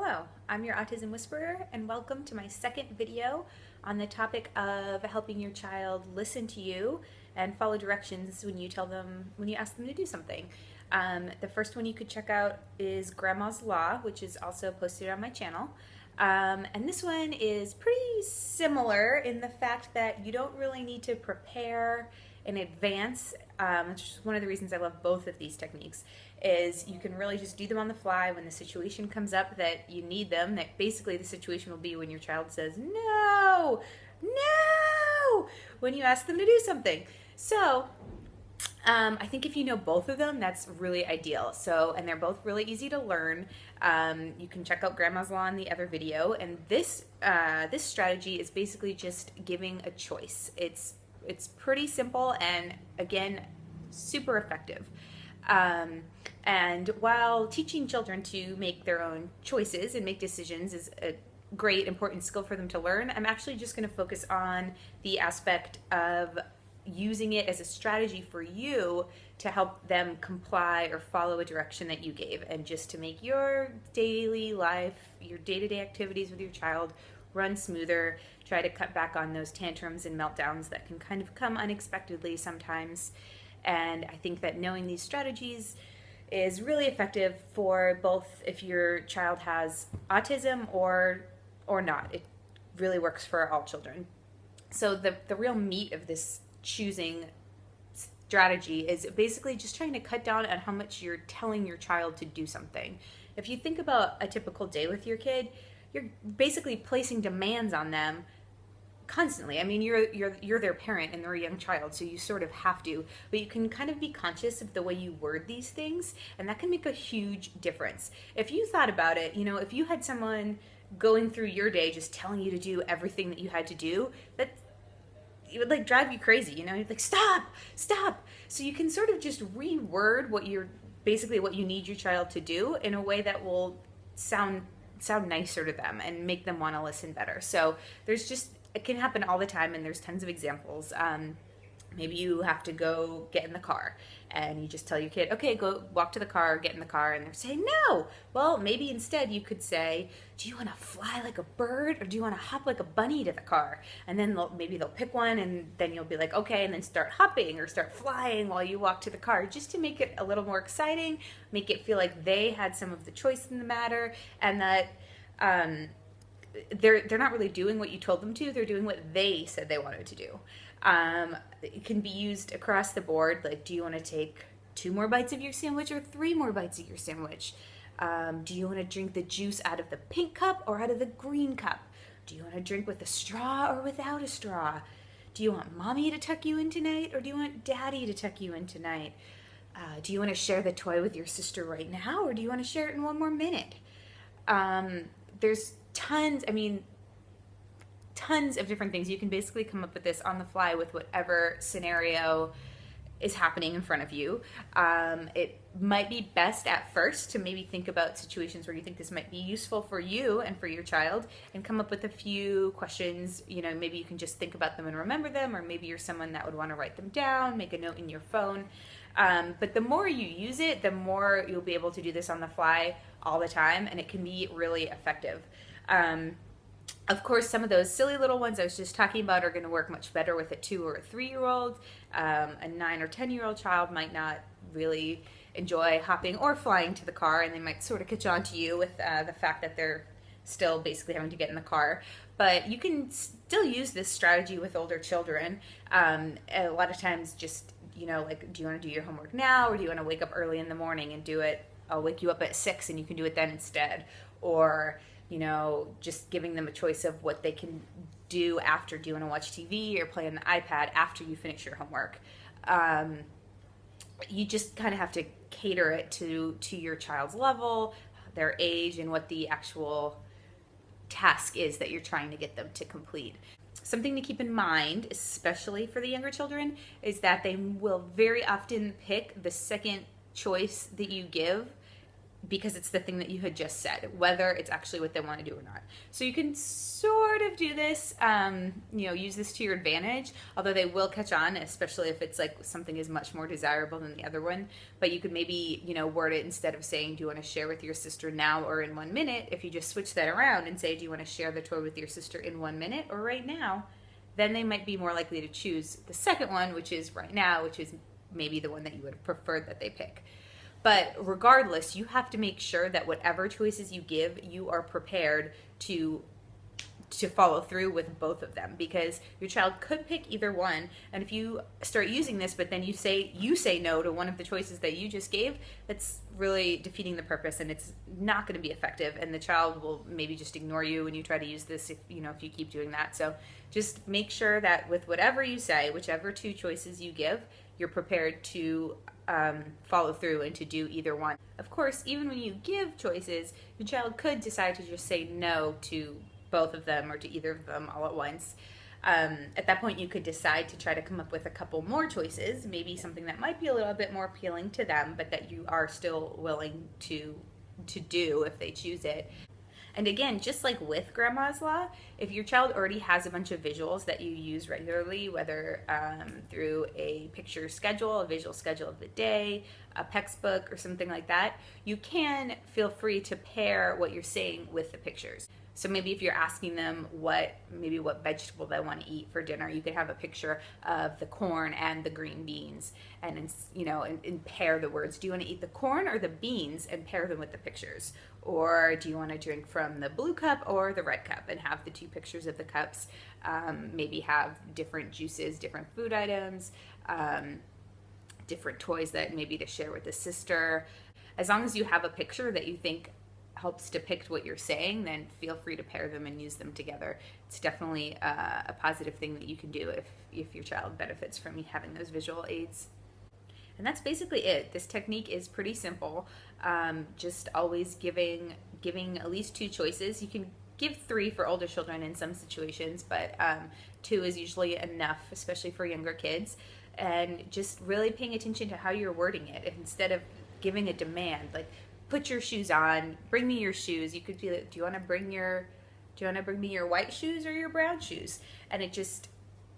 Hello, I'm your Autism Whisperer, and welcome to my second video on the topic of helping your child listen to you and follow directions when you ask them to do something. The first one you could check out is Grandma's Law, which is also posted on my channel. And this one is pretty similar in the fact that you don't really need to prepare in advance, which is one of the reasons I love both of these techniques, is you can really just do them on the fly when the situation comes up that you need them. That basically the situation will be when your child says, no, no, when you ask them to do something. So I think if you know both of them, that's really ideal. And they're both really easy to learn. You can check out Grandma's Law in the other video. And this strategy is basically just giving a choice. It's pretty simple and, again, super effective. And while teaching children to make their own choices and make decisions is a great, important skill for them to learn, I'm actually just going to focus on the aspect of using it as a strategy for you to help them comply or follow a direction that you gave, and just to make your daily life, your day-to-day activities with your child run smoother. Try to cut back on those tantrums and meltdowns that can kind of come unexpectedly sometimes. And I think that knowing these strategies is really effective for both if your child has autism or not. It really works for all children. So the real meat of this choosing strategy is basically just trying to cut down on how much you're telling your child to do something. If you think about a typical day with your kid, you're basically placing demands on them constantly. I mean, you're their parent and they're a young child, so you sort of have to, but you can kind of be conscious of the way you word these things, and that can make a huge difference. If you thought about it, if you had someone going through your day just telling you to do everything that you had to do, it would like drive you crazy, you'd like, stop. So you can sort of just reword what you need your child to do in a way that will sound nicer to them and make them want to listen better. So it can happen all the time, and there's tons of examples. Maybe you have to go get in the car and you just tell your kid, okay, go walk to the car, get in the car, and they're saying no. Well, maybe instead you could say, do you want to fly like a bird or do you want to hop like a bunny to the car? And then maybe they'll pick one, and then you'll be like, okay, and then start hopping or start flying while you walk to the car, just to make it a little more exciting, make it feel like they had some of the choice in the matter, and that they're not really doing what you told them to, they're doing what they said they wanted to do. It can be used across the board, like, do you want to take 2 more bites of your sandwich or 3 more bites of your sandwich? Do you want to drink the juice out of the pink cup or out of the green cup? Do you want to drink with a straw or without a straw? Do you want mommy to tuck you in tonight, or do you want daddy to tuck you in tonight? Do you want to share the toy with your sister right now, or do you want to share it in 1 more minute? There's tons of different things. You can basically come up with this on the fly with whatever scenario is happening in front of you. It might be best at first to maybe think about situations where you think this might be useful for you and for your child, and come up with a few questions. Maybe you can just think about them and remember them, or maybe you're someone that would want to write them down, make a note in your phone. But the more you use it, the more you'll be able to do this on the fly all the time, and it can be really effective. Of course, some of those silly little ones I was just talking about are going to work much better with a 2 or a 3-year-old. A 9 or 10-year-old child might not really enjoy hopping or flying to the car, and they might sort of catch on to you with the fact that they're still basically having to get in the car. But you can still use this strategy with older children. A lot of times just, like, do you want to do your homework now, or do you want to wake up early in the morning and do it? I'll wake you up at 6 and you can do it then instead. Or just giving them a choice of what they can do after. Do you want to watch TV or play on the iPad after you finish your homework? You just kind of have to cater it to your child's level, their age, and what the actual task is that you're trying to get them to complete. Something to keep in mind, especially for the younger children, is that they will very often pick the second choice that you give because it's the thing that you had just said, whether it's actually what they want to do or not. So you can sort of do this, use this to your advantage, although they will catch on, especially if it's like something is much more desirable than the other one. But you could maybe, word it, instead of saying, do you want to share with your sister now or in 1 minute? If you just switch that around and say, do you want to share the toy with your sister in 1 minute or right now? Then they might be more likely to choose the second one, which is right now, which is maybe the one that you would have preferred that they pick. But regardless, you have to make sure that whatever choices you give, you are prepared to follow through with both of them, because your child could pick either one, and if you start using this but then you say no to one of the choices that you just gave, that's really defeating the purpose, and it's not going to be effective, and the child will maybe just ignore you when you try to use this if you keep doing that. So just make sure that with whatever you say, whichever two choices you give, you're prepared to follow through and to do either one. Of course, even when you give choices, your child could decide to just say no to both of them or to either of them all at once. At that point, you could decide to try to come up with a couple more choices, maybe something that might be a little bit more appealing to them, but that you are still willing to do if they choose it. And again, just like with Grandma's Law, if your child already has a bunch of visuals that you use regularly, whether through a picture schedule, a visual schedule of the day, a PEX book, or something like that, you can feel free to pair what you're saying with the pictures. So maybe if you're asking them what vegetable they want to eat for dinner, you could have a picture of the corn and the green beans, and and pair the words. Do you want to eat the corn or the beans, and pair them with the pictures? Or do you want to drink from the blue cup or the red cup, and have the two pictures of the cups? Maybe have different juices, different food items, different toys that maybe to share with the sister. As long as you have a picture that you think helps depict what you're saying, then feel free to pair them and use them together. It's definitely a positive thing that you can do if your child benefits from having those visual aids. And that's basically it. This technique is pretty simple. Just always giving at least two choices. You can give 3 for older children in some situations, but 2 is usually enough, especially for younger kids. And just really paying attention to how you're wording it. Instead of giving a demand, like, put your shoes on, bring me your shoes, you could be like, do you want to bring me your white shoes or your brown shoes? And it just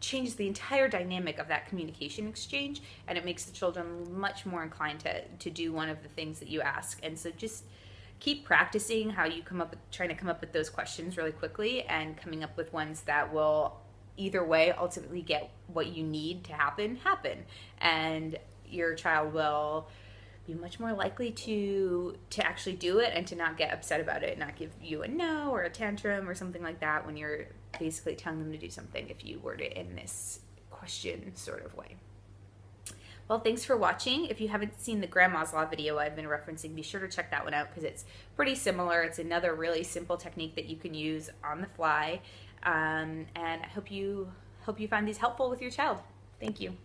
changes the entire dynamic of that communication exchange, and it makes the children much more inclined to do one of the things that you ask. And so just keep practicing how you trying to come up with those questions really quickly, and coming up with ones that will either way ultimately get what you need to happen, and your child will be much more likely to actually do it and to not get upset about it, not give you a no or a tantrum or something like that when you're basically telling them to do something, if you word it in this question sort of way. Well, thanks for watching. If you haven't seen the Grandma's Law video I've been referencing, be sure to check that one out because it's pretty similar. It's another really simple technique that you can use on the fly. And I hope you find these helpful with your child. Thank you.